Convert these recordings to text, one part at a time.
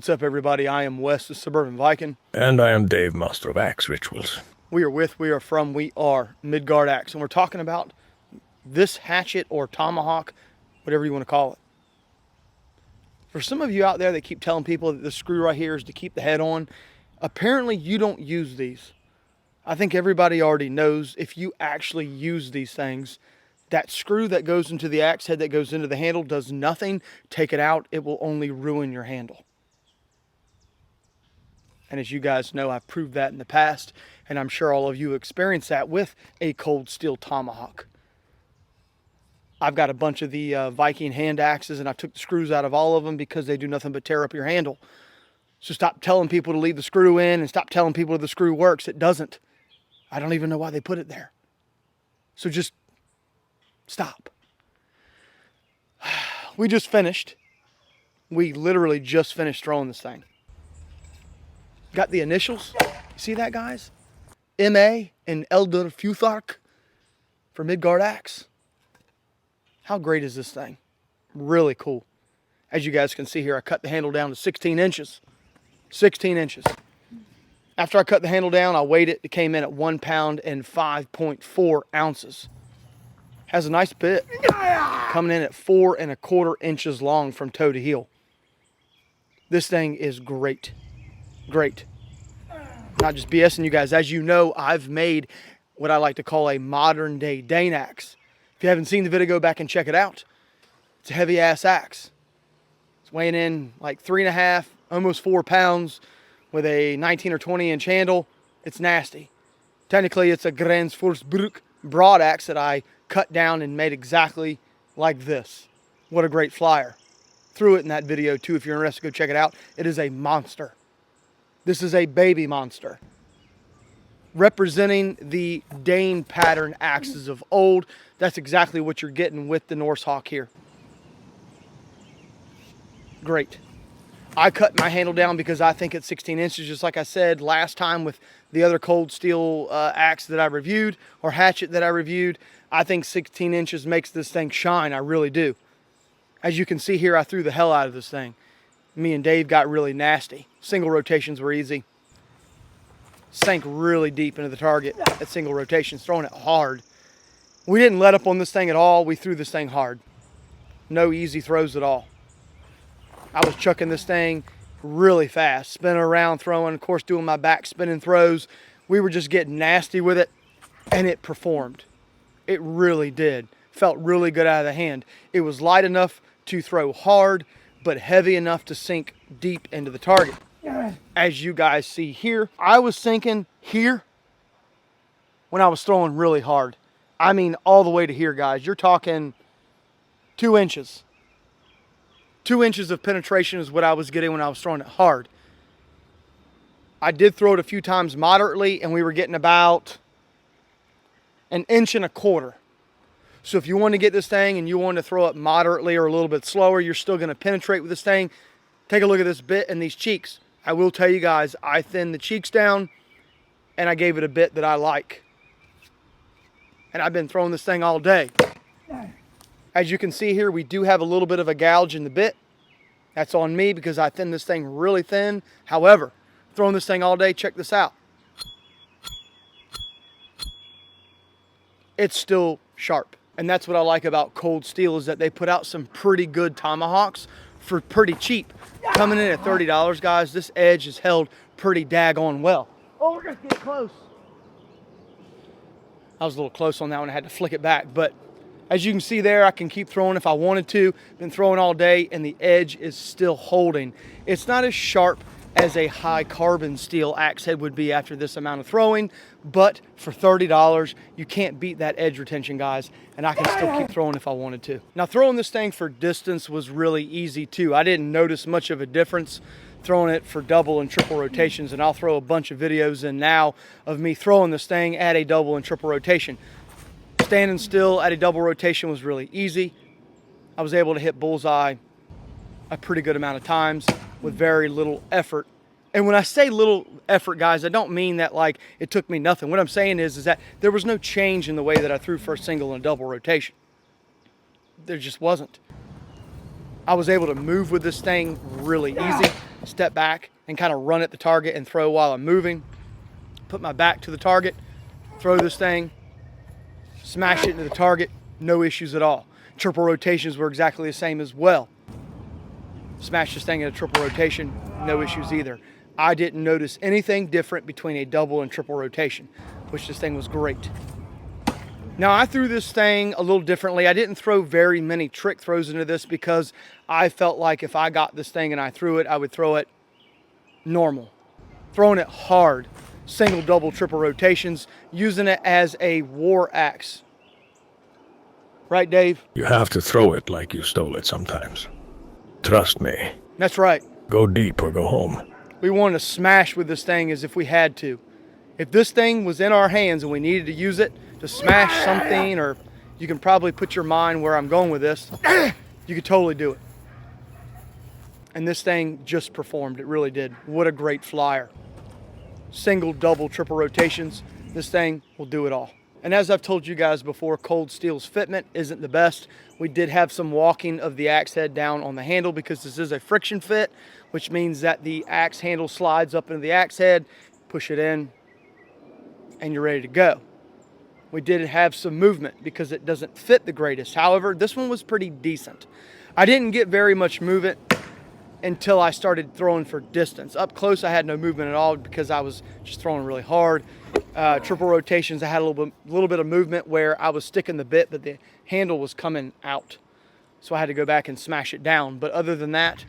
What's up, everybody? I am Wes, the Suburban Viking. And I am Dave, Master of Axe Rituals. We are Midgard Axe, and we're talking about this hatchet or tomahawk, whatever you want to call it. For some of you out there that keep telling people that the screw right here is to keep the head on, apparently you don't use these. I think everybody already knows if you actually use these things, that screw that goes into the axe head that goes into the handle does nothing. Take it out, it will only ruin your handle. And as you guys know, I've proved that in the past, and I'm sure all of you experienced that with a Cold Steel Tomahawk. I've got a bunch of the Viking hand axes, and I took the screws out of all of them because they do nothing but tear up your handle. So stop telling people to leave the screw in, and stop telling people the screw works. It doesn't. I don't even know why they put it there. So just stop. We just finished. We literally just finished throwing this thing. Got the initials. You see that, guys? M.A. and Elder Futhark for Midgard Axe. How great is this thing? Really cool. As you guys can see here, I cut the handle down to 16 inches. 16 inches. After I cut the handle down, I weighed it. It came in at 1 pound and 5.4 ounces. Has a nice bit. Coming in at 4 1/4 inches long from toe to heel. This thing is great. Great. Not just BSing you guys. As you know, I've made what I like to call a modern day Dane axe. If you haven't seen the video, go back and check it out. It's a heavy ass axe. It's weighing in like 3.5, almost 4 pounds with a 19 or 20 inch handle. It's nasty. Technically, it's a Gransforsbruk broad axe that I cut down and made exactly like this. What a great flyer. Threw it in that video too. If you're interested, go check it out. It is a monster. This is a baby monster. Representing the Dane pattern axes of old. That's exactly what you're getting with the Norse Hawk here. Great. I cut my handle down because I think it's 16 inches, just like I said last time with the other Cold Steel axe that I reviewed, or hatchet that I reviewed. I think 16 inches makes this thing shine. I really do. As you can see here, I threw the hell out of this thing. Me and Dave got really nasty. Single rotations were easy. Sank really deep into the target at single rotations, throwing it hard. We didn't let up on this thing at all. We threw this thing hard. No easy throws at all. I was chucking this thing really fast, spinning around, throwing, of course, doing my back spinning throws. We were just getting nasty with it, and it performed. It really did. Felt really good out of the hand. It was light enough to throw hard, but heavy enough to sink deep into the target. As you guys see here, I was sinking here when I was throwing really hard. I mean, all the way to here, guys. You're talking 2 inches. 2 inches of penetration is what I was getting when I was throwing it hard. I did throw it a few times moderately, and we were getting about 1 1/4 inches. So if you want to get this thing and you want to throw it moderately or a little bit slower, you're still going to penetrate with this thing. Take a look at this bit and these cheeks. I will tell you guys, I thinned the cheeks down and I gave it a bit that I like. And I've been throwing this thing all day. As you can see here, we do have a little bit of a gouge in the bit. That's on me because I thinned this thing really thin. However, throwing this thing all day, check this out. It's still sharp. And that's what I like about Cold Steel, is that they put out some pretty good tomahawks for pretty cheap. Coming in at $30, guys, this edge is held pretty daggone well. Oh, we're gonna get close. I was a little close on that one. I had to flick it back. But as you can see there, I can keep throwing if I wanted to. Been throwing all day, and the edge is still holding. It's not as sharp as a high carbon steel axe head would be after this amount of throwing, but for $30, you can't beat that edge retention, guys, and I can still keep throwing if I wanted to. Now, throwing this thing for distance was really easy too. I didn't notice much of a difference throwing it for double and triple rotations, and I'll throw a bunch of videos in now of me throwing this thing at a double and triple rotation. Standing still at a double rotation was really easy. I was able to hit bullseye a pretty good amount of times with very little effort. And when I say little effort, guys, I don't mean that like it took me nothing. What I'm saying is that there was no change in the way that I threw first single and double rotation. There just wasn't. I was able to move with this thing really easy. step back and kind of run at the target and throw while I'm moving. Put my back to the target, throw this thing, smash it into the target, no issues at all. Triple rotations were exactly the same as well. Smash this thing in a triple rotation, no issues either. I didn't notice anything different between a double and triple rotation, which this thing was great. Now I threw this thing a little differently. I didn't throw very many trick throws into this because I felt like if I got this thing and I threw it, I would throw it normal. Throwing it hard, single, double, triple rotations, using it as a war axe. Right, Dave? You have to throw it like you stole it sometimes. Trust me. That's right. Go deep or go home. We wanted to smash with this thing as if we had to. If this thing was in our hands and we needed to use it to smash something, or you can probably put your mind where I'm going with this, you could totally do it. And this thing just performed. It really did. What a great flyer. Single, double, triple rotations. This thing will do it all. And as I've told you guys before, Cold Steel's fitment isn't the best. We did have some walking of the axe head down on the handle because this is a friction fit, which means that the axe handle slides up into the axe head, push it in, and you're ready to go. We did have some movement because it doesn't fit the greatest. However, this one was pretty decent. I didn't get very much movement until I started throwing for distance. Up close, I had no movement at all because I was just throwing really hard. Triple rotations, I had a little bit of movement where I was sticking the bit, but the handle was coming out. So I had to go back and smash it down. But other than that,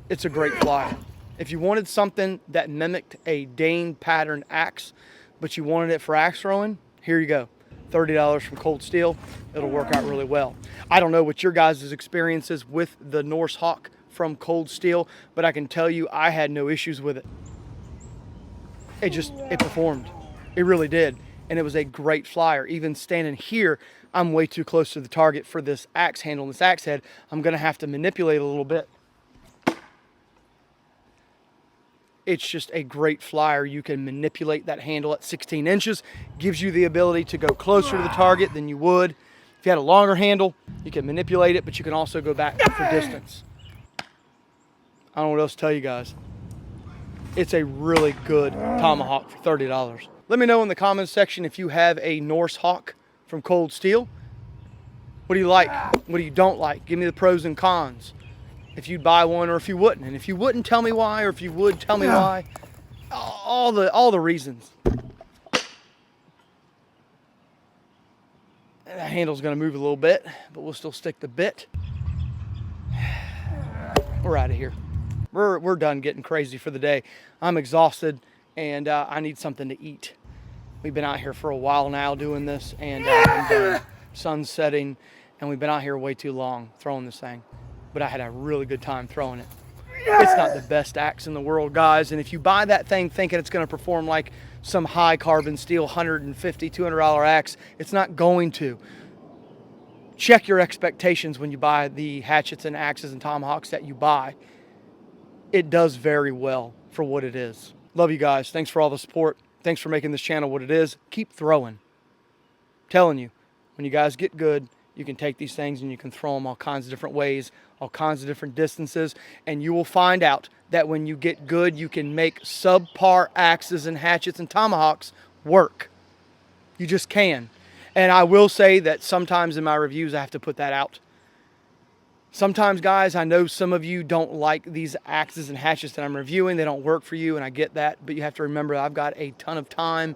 it's a great flyer. If you wanted something that mimicked a Dane pattern axe, but you wanted it for axe throwing, here you go. $30 from Cold Steel. It'll work out really well. I don't know what your guys' experience is with the Norse Hawk from Cold Steel, but I can tell you I had no issues with it. It performed. It really did. And it was a great flyer. Even standing here, I'm way too close to the target for this axe handle and this axe head. I'm gonna have to manipulate a little bit. It's just a great flyer. You can manipulate that handle at 16 inches. Gives you the ability to go closer to the target than you would. If you had a longer handle, you can manipulate it, but you can also go back for distance. I don't know what else to tell you guys. It's a really good tomahawk for $30. Let me know in the comments section if you have a Norse Hawk from Cold Steel. What do you like? What do you don't like? Give me the pros and cons. If you'd buy one or if you wouldn't. And if you wouldn't, tell me why, or if you would, tell me why. All the reasons. And the handle's gonna move a little bit, but we'll still stick the bit. We're out of here. We're done getting crazy for the day. I'm exhausted and I need something to eat. We've been out here for a while now doing this, and I'm done. Sun's setting, and we've been out here way too long throwing this thing. But I had a really good time throwing it. It's not the best axe in the world, guys, and if you buy that thing thinking it's going to perform like some high carbon steel $150, $200 axe, it's not going to. Check your expectations when you buy the hatchets and axes and tomahawks that you buy. It does very well for what it is. Love you guys. Thanks for all the support. Thanks for making this channel what it is. Keep throwing. I'm telling you, when you guys get good, you can take these things and you can throw them all kinds of different ways, all kinds of different distances, and you will find out that when you get good, you can make subpar axes and hatchets and tomahawks work. You just can. And I will say that sometimes in my reviews, I have to put that out. Sometimes, guys, I know some of you don't like these axes and hatchets that I'm reviewing. They don't work for you, and I get that. But you have to remember, I've got a ton of time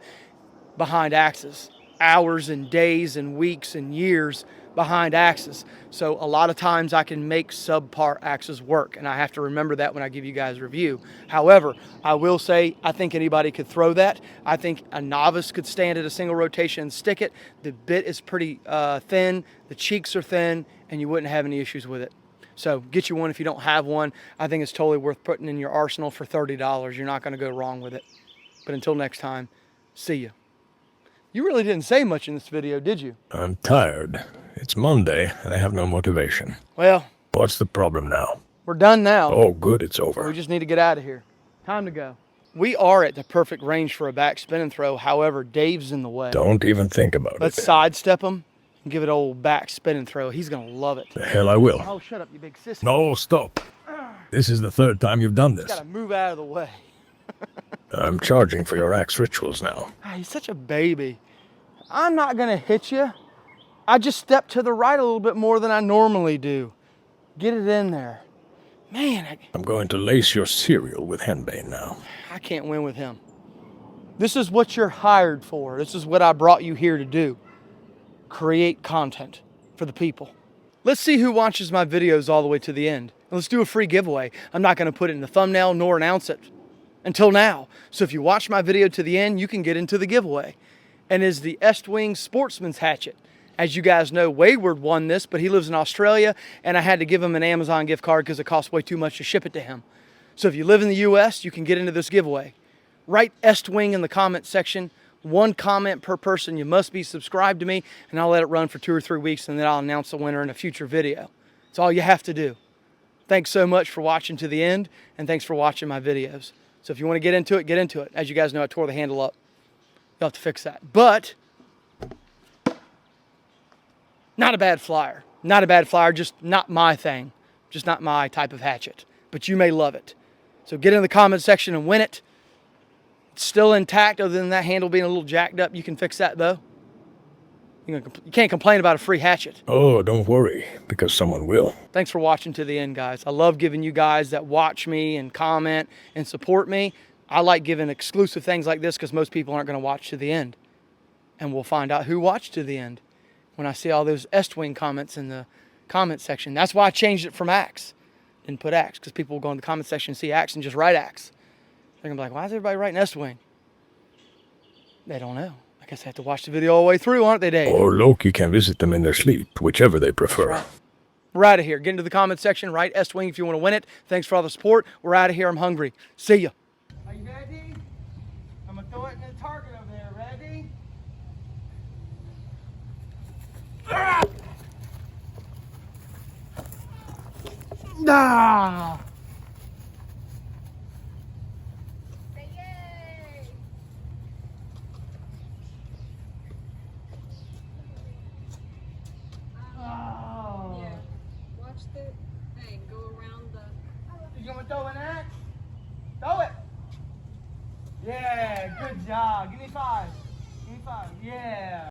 behind axes. Hours and days and weeks and years behind axes. So a lot of times I can make subpar axes work, and I have to remember that when I give you guys a review. However, I will say I think anybody could throw that. I think a novice could stand at a single rotation and stick it. The bit is pretty thin, the cheeks are thin, and you wouldn't have any issues with it. So get you one if you don't have one. I think it's totally worth putting in your arsenal for $30. You're not going to go wrong with it. But until next time, see you. You really didn't say much in this video, did you? I'm tired. It's Monday, and I have no motivation. Well, What's the problem now? we're done now. Oh, good, it's We over. just need to get out of here. Time to go. We are at the perfect range for a back spin and throw. However, Dave's in the way. Don't even think about Let's it. sidestep him and give it old back spin and throw. He's going to love it. The hell I will. Oh, shut up, you big sissy. No, stop. This is the third time you've done Just this. gotta move out of the way. I'm charging for your axe rituals now. Ah, he's such a baby. I'm not gonna hit you. I just step to the right a little bit more than I normally do. Get it in there. Man, I'm going to lace your cereal with henbane now. I can't win with him. This is what you're hired for. This is what I brought you here to do. Create content for the people. Let's see who watches my videos all the way to the end. Let's do a free giveaway. I'm not gonna put it in the thumbnail nor announce it until now. So if you watch my video to the end, you can get into the giveaway. And is the Estwing Sportsman's Hatchet. As you guys know, Wayward won this, but he lives in Australia, and I had to give him an Amazon gift card because it cost way too much to ship it to him. So if you live in the US, you can get into this giveaway. Write Estwing in the comment section. 1 comment per person. You must be subscribed to me, and I'll let it run for 2 or 3 weeks, and then I'll announce the winner in a future video. That's all you have to do. Thanks so much for watching to the end, and thanks for watching my videos. So if you want to get into it, get into it. As you guys know, I tore the handle up. You'll have to fix that. But not a bad flyer. Not a bad flyer, just not my thing. Just not my type of hatchet. But you may love it. So get in the comment section and win it. It's still intact other than that handle being a little jacked up. You can fix that though. You can't complain about a free hatchet. Oh, don't worry, because someone will. Thanks for watching to the end, guys. I love giving you guys that watch me and comment and support me. I like giving exclusive things like this because most people aren't going to watch to the end. And we'll find out who watched to the end when I see all those Estwing comments in the comment section. That's why I changed it from axe. Didn't put axe because people will go in the comment section and see axe and just write axe. They're going to be like, why is everybody writing Estwing? They don't know. I guess they have to watch the video all the way through, aren't they, Dave? Or Loki can visit them in their sleep, whichever they prefer. Right. We're out of here. Get into the comment section. Write Estwing if you want to win it. Thanks for all the support. We're out of here. I'm hungry. See ya. Are you ready? I'm going to throw it in the target over there. Ready? Ah! You want to throw an axe? Throw it. Yeah, good job. Give me 5. Give me 5. Yeah.